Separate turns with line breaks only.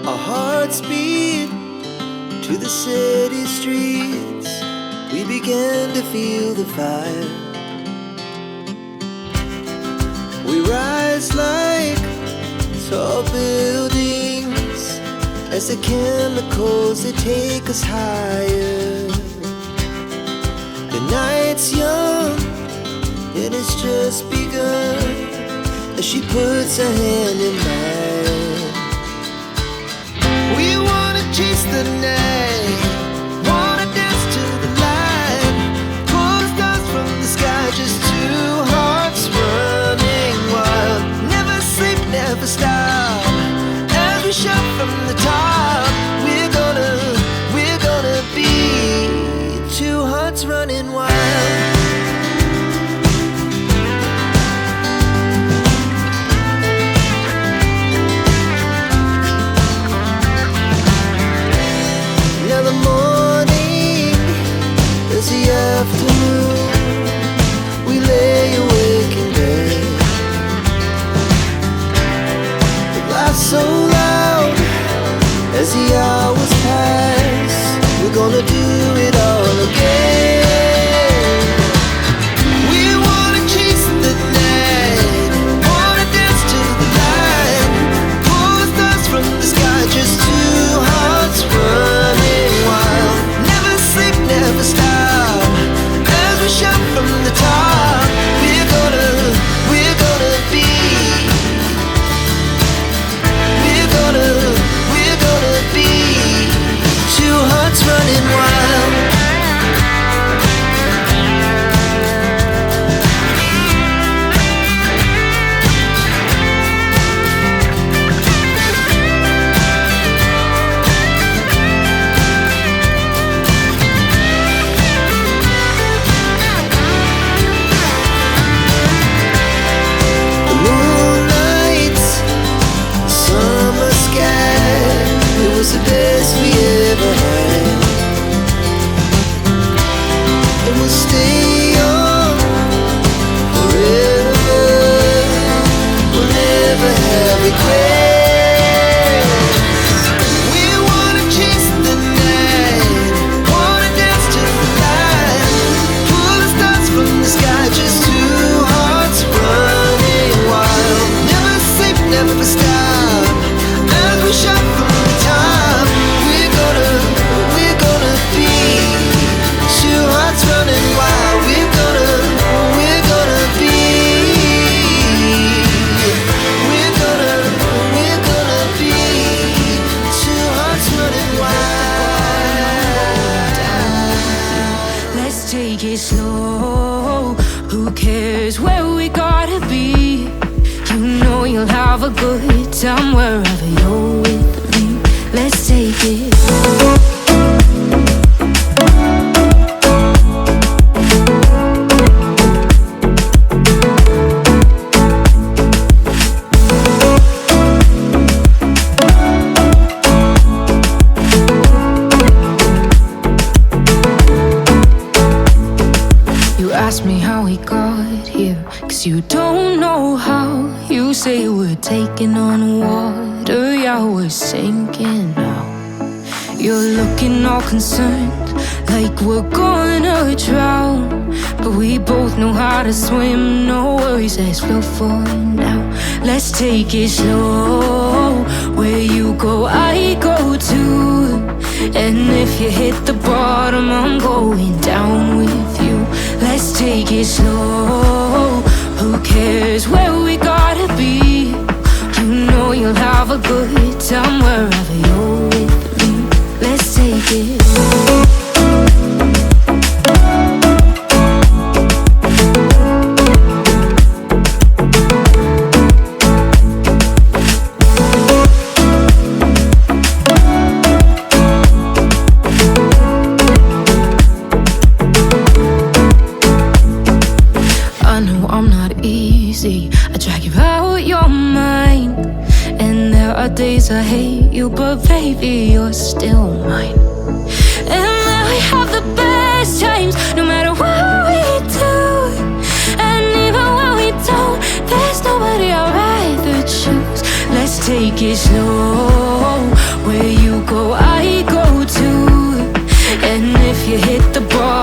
Our hearts beat to the city streets. We began to feel the fire. We rise like tall buildings as the chemicals, they take us higher. The night's young and it's just begun as she puts her hand in mine. We wanna chase the night, wanna dance to the light, pull the stars from the sky, just two hearts running wild. Never sleep, never stop, as we shout from the top. We're gonna be two hearts running wild. Now the morning is the afternoon. We lay awake in bed. The laughs so loud as the hours pass. We're gonna do it all again. We wanna chase the night, wanna dance to the light, pull the stars from the sky, just two hearts running wild. Never sleep, never stop, as we shout from the top. We're gonna be, we're gonna be two hearts running wild. The moonlight, summer sky, it was the best we ever had. And we'll stay young forever. We'll never have regrets. We wanna chase the night, wanna dance to the light, pull the stars from the sky, just two hearts running wild. Never sleep, never stop, as we shout from the top. We're gonna be two hearts running wild. We're gonna be, we're gonna be two hearts running wild.
Let's take it slow. Who cares where we gotta be? You know you'll have a good time wherever you're with me. Let's take it. You ask me how we got here, 'cause you don't know how. You say we're taking on water, yeah, we're sinking now. You're looking all concerned, like we're gonna drown. But we both know how to swim, no worries, let's flow for now. Let's take it slow, where you go, I go too. And if you hit the bottom, I'm going down with you. Let's take it slow, who cares where we gotta be? You know you'll have a good time wherever you're with me. Let's take it. I know I'm not easy, I drag you out your mind. And there are days I hate you, but baby, you're still mine. And we have the best times, no matter what we do. And even when we don't, there's nobody I'd rather choose. Let's take it slow, Where you go, I go too. And if you hit the bottom,